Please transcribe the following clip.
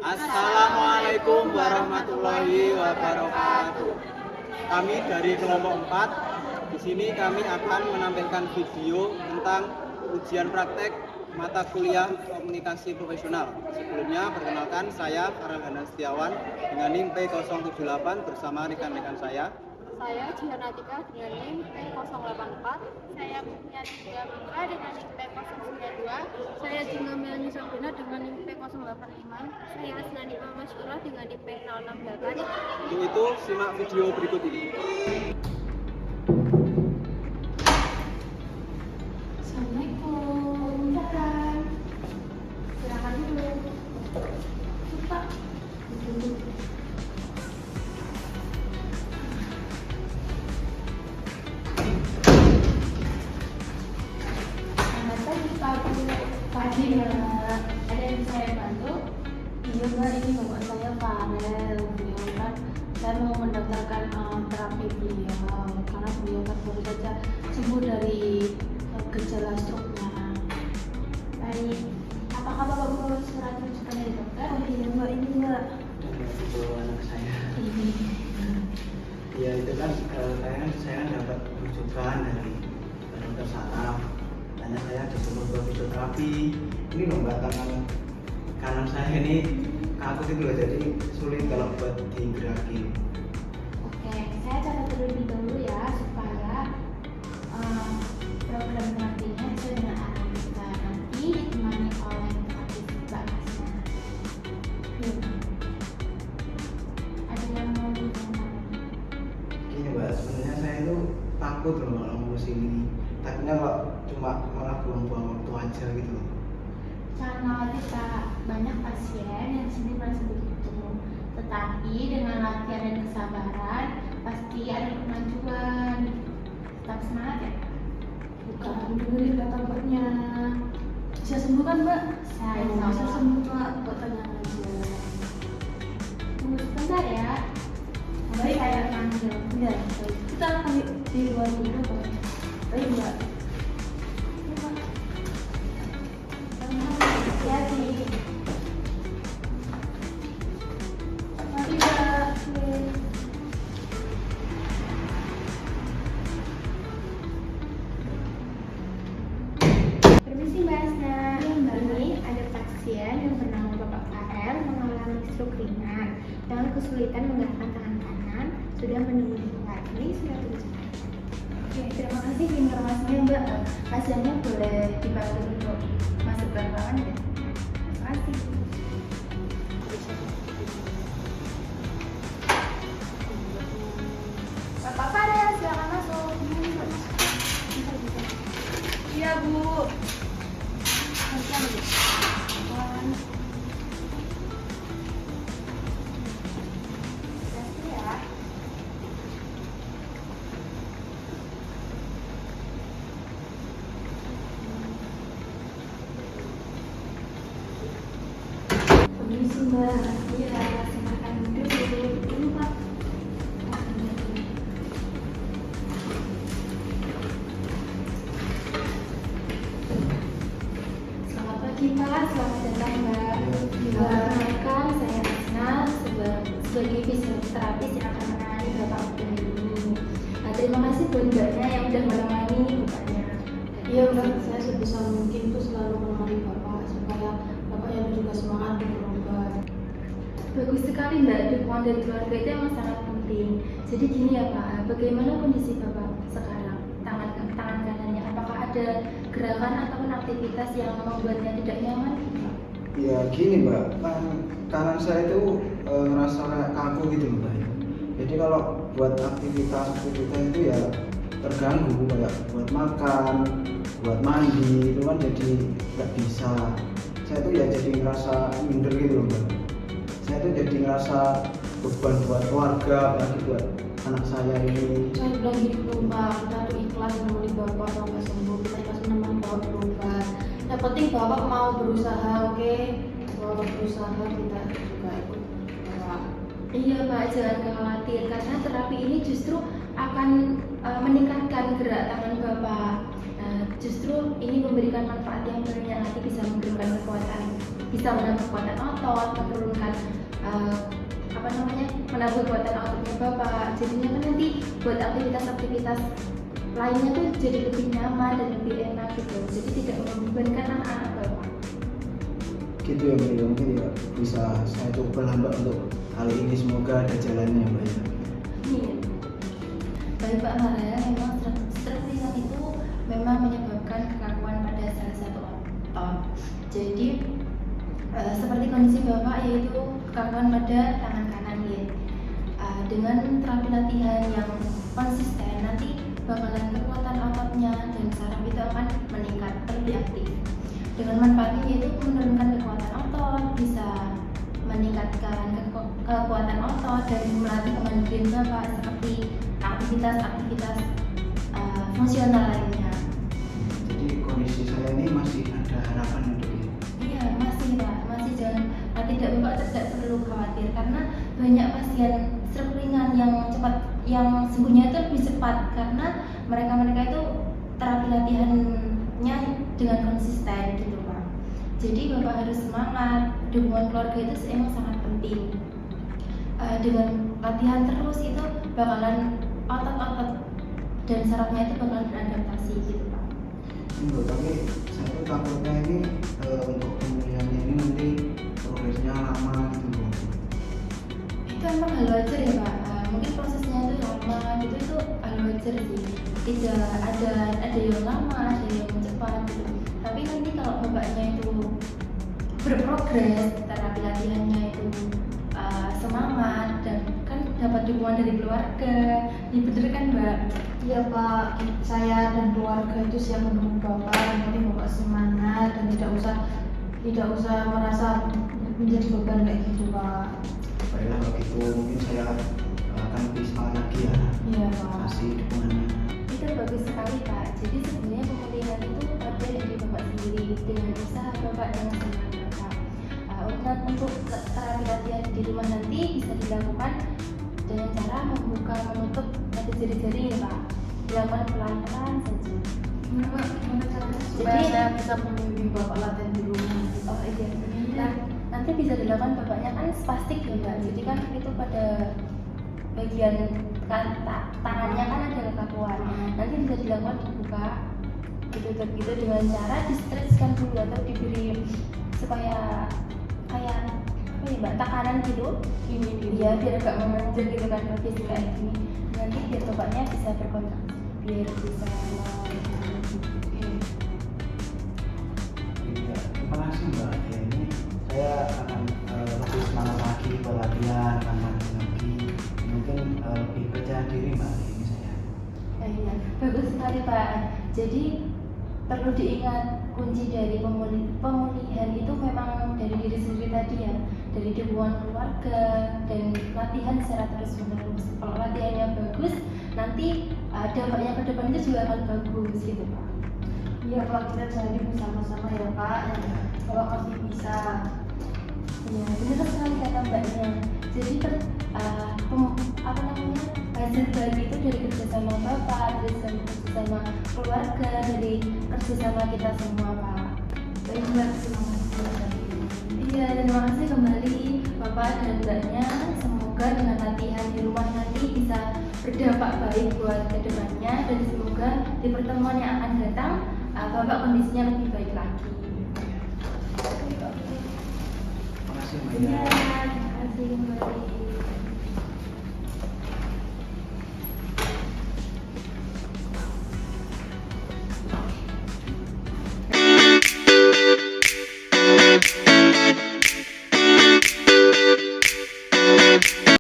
Assalamualaikum warahmatullahi wabarakatuh. Kami dari kelompok 4. Di sini kami akan menampilkan video tentang ujian praktek mata kuliah komunikasi profesional. Sebelumnya perkenalkan, saya Farhan Setiawan dengan NIM P078 bersama rekan-rekan saya. Saya Jianatika dengan NIM P084. Saya Mutia Tiga Mika dengan NIM P092. Saya Jingga Melani Sabrina dengan NIM P085. Saya Asnani Masyura dengan NIM P068. Untuk itu, simak video berikut ini. Assalamualaikum. Silakan dulu. Pak. Pagi Mbak, ada yang bisa saya bantu? Iya Mbak, ini bapak saya Farel. Beliau kan saya mau mendaftarkan terapi beliau karena beliau kan baru saja sembuh dari gejala stroke-nya. Baik, apakah Bapak perlu surat rujukan dari dokter? Oh iya Mbak, ini Mbak. Itu anak saya. Ini. Ya itu kan saya dapat rujukan dari dokter saraf. Tanya saya disuruh buat fisioterapi. Ini loh Mbak, tangan kanan saya ini kaku itu loh, jadi sulit kalau buat digerakin. Oke, saya catat terlebih dahulu ya supaya program terapinya sesuai dengan arahan kita. Nanti ditemani oleh terapis Mbak Asna. Ada yang mau ditanyakan? Gini Mbak, sebenarnya saya itu takut loh kalau mau kesini. Takutnya kalau cuma malah buang-buang waktu aja gitu loh. Jangan khawatir Pak, banyak pasien yang sini merasa begitu. Tetapi dengan latihan dan kesabaran pasti ada kemajuan. Tetap semangat ya. Bukan dengerin kata mbaknya. Bisa sembuh kan Mbak? Saya Bisa sembuh Mbak, buat tanya aja. tunggu sebentar ya. Nanti saya panggil. Iya, baik. Kita akan di luar dulu Pak. Baik Mbak. Hati-hati. Mari Mbak. Permisi Mbak Asna. Ini ada pasien yang bernama Bapak Farel mengalami stroke ringan dengan kesulitan menggerakkan tangan kanan, sudah menunggu di luar. Ini sudah rujukan. Oke, terima kasih informasinya Mbak. Pasiennya boleh dibantu untuk masuk ke ruangan ya. Terima kasih. Bapak Farel, silakan masuk. Iya Bu. Nanti Bu. Terima ya. Permisi Mbak. Iya, silakan duduk dulu Pak. Selamat pagi Pak, selamat datang Mbak. Perkenalkan, saya Asna sebagai fisioterapis yang akan menangani Bapak Udin ini. Nah, terima kasih buat Mbaknya yang udah menemani Bapaknya. Iya Mbak, saya sebisa mungkin tuh selalu menemani Bapak supaya Bapaknya juga semangat untuk berobat. Bagus sekali Mbak, dukungan dari keluarga itu emang sangat penting. Jadi gini ya Pak, bagaimana kondisi Bapak sekarang? Tangan kanannya, apakah ada gerakan ataupun aktivitas yang membuatnya tidak nyaman? Ya gini Mbak, kanan saya itu ngerasa kayak kaku gitu loh Mbak. Jadi kalau buat aktivitas itu ya terganggu, kayak buat makan, buat mandi itu kan jadi nggak bisa. Saya tuh ya jadi ngerasa minder gitu loh Mbak. Saya tuh jadi ngerasa beban buat keluarga, apalagi buat anak saya ini. Saya bilang gitu loh Mbak, kita tuh ikhlas menemani Bapak sampai sembuh, kita ikhlas menemani Bapak berobat. Yang penting Bapak mau berusaha, oke? Bapak berusaha, kita juga ikut Bapak. Iya Pak, jangan khawatir karena terapi ini justru akan meningkatkan gerak tangan Bapak. Justru ini memberikan manfaat yang banyak, nanti bisa memberikan kekuatan. bisa menambah kekuatan otot, menurunkan menambah kekuatan ototnya Bapak. Jadinya kan nanti buat aktivitas-aktivitas lainnya tuh jadi lebih nyaman dan lebih enak gitu. Jadi tidak membebankan anak-anak Bapak. Gitu ya Mbak, mungkin ya bisa saya coba lah Mbak untuk kali ini, semoga ada jalannya Mbak ya. Iya. Baik Pak Mara, memang stroke ringan itu memang menyebabkan kekakuan pada salah satu otot. Jadi seperti kondisi Bapak yaitu kekakuan pada tangan kanan ya. Dengan terapi latihan yang konsisten nanti bakalan kekuatan ototnya dan saraf itu akan meningkat lebih aktif. Dengan manfaatnya yaitu menurunkan kekuatan otot, bisa meningkatkan kekuatan otot dan melatih kemandirian Bapak seperti aktivitas-aktivitas fungsional lainnya. Jadi kondisi saya ini masih ada harapan untuk ini. Iya, masih Pak, masih jangan tidak Bapak tidak perlu khawatir karena banyak pasien stroke ringan yang sembuhnya itu lebih cepat karena mereka itu terapi latihannya dengan konsisten gitu Pak. Jadi Bapak harus semangat, dukungan keluarga itu emang sangat penting. Dengan latihan terus itu bakalan otot-otot dan sarafnya itu bakalan beradaptasi gitu Pak. Enggak, tapi saya tuh takutnya ini untuk pemulihannya ini nanti progresnya lama gitu loh. Itu emang hal wajar ya Pak. Mungkin prosesnya itu lama gitu, itu hal wajar sih. Tidak ada yang lama, ada yang cepat gitu. Tapi nanti kalau Bapaknya itu berprogres, terapi latihannya itu semangat dan kan dapat dukungan dari keluarga, ya bener kan Mbak? Iya Pak, saya dan keluarga itu siap mendukung Bapak. Yang penting Bapak semangat dan tidak usah merasa menjadi beban kayak gitu Pak. Baiklah kalau gitu mungkin saya akan bisa lagi ya. Iya Pak. Kasih dukungannya. Itu bagus sekali Pak. Jadi sebenarnya pemulihan itu ada dari Bapak sendiri dengan usaha Bapak dan semangat Bapak. Untuk terapi latihan di rumah nanti bisa dilakukan dengan cara membuka menutup pada jari-jari ya Pak. Dilakukan pelan-pelan saja. Gimana Pak? Gimana caranya supaya Jadi- saya bisa membimbing Bapak latihan di rumah? Oh iya. Nah, nanti bisa dilakukan Bapaknya kan spastik ya Mbak. Jadi kan itu pada bagian tangannya kan ada kekakuan. Nanti bisa dilakukan dibuka ditutup gitu dengan cara di stretchkan dulu atau diberi supaya kayak apa ya Mbak, tekanan gitu. Iya, biar agak memanjang gitu kan lebih kayak gini. Nanti biar Bapaknya bisa berkontraksi, biar bisa Iya, terima kasih Mbak. Ya, ini saya akan lebih semangat lagi berlatihan, akan lagi. Mungkin lebih percaya diri Mbak ini saya. Iya, bagus sekali Pak. Jadi perlu diingat kunci dari pemulihan itu memang dari diri sendiri tadi ya, dari dukungan keluarga dan latihan secara terus menerus. Kalau latihannya bagus, nanti dampaknya ke depan itu juga akan bagus gitu Pak. Iya Pak, kita jalani bersama-sama ya Pak. Kalau masih bisa. Ya, benar sekali kata Mbaknya. Jadi hasil bagi itu dari kerjasama Bapak, dari kerjasama keluarga, dari kerjasama kita semua Pak. Baik Mbak, terima kasih. Iya, terima kasih kembali Bapak dan Mbaknya. Semoga dengan latihan di rumah nanti bisa berdampak baik buat kedepannya dan semoga di pertemuan yang akan datang Bapak kondisinya lebih baik lagi. Terima kasih Mbak. Iya, terima kasih kembali.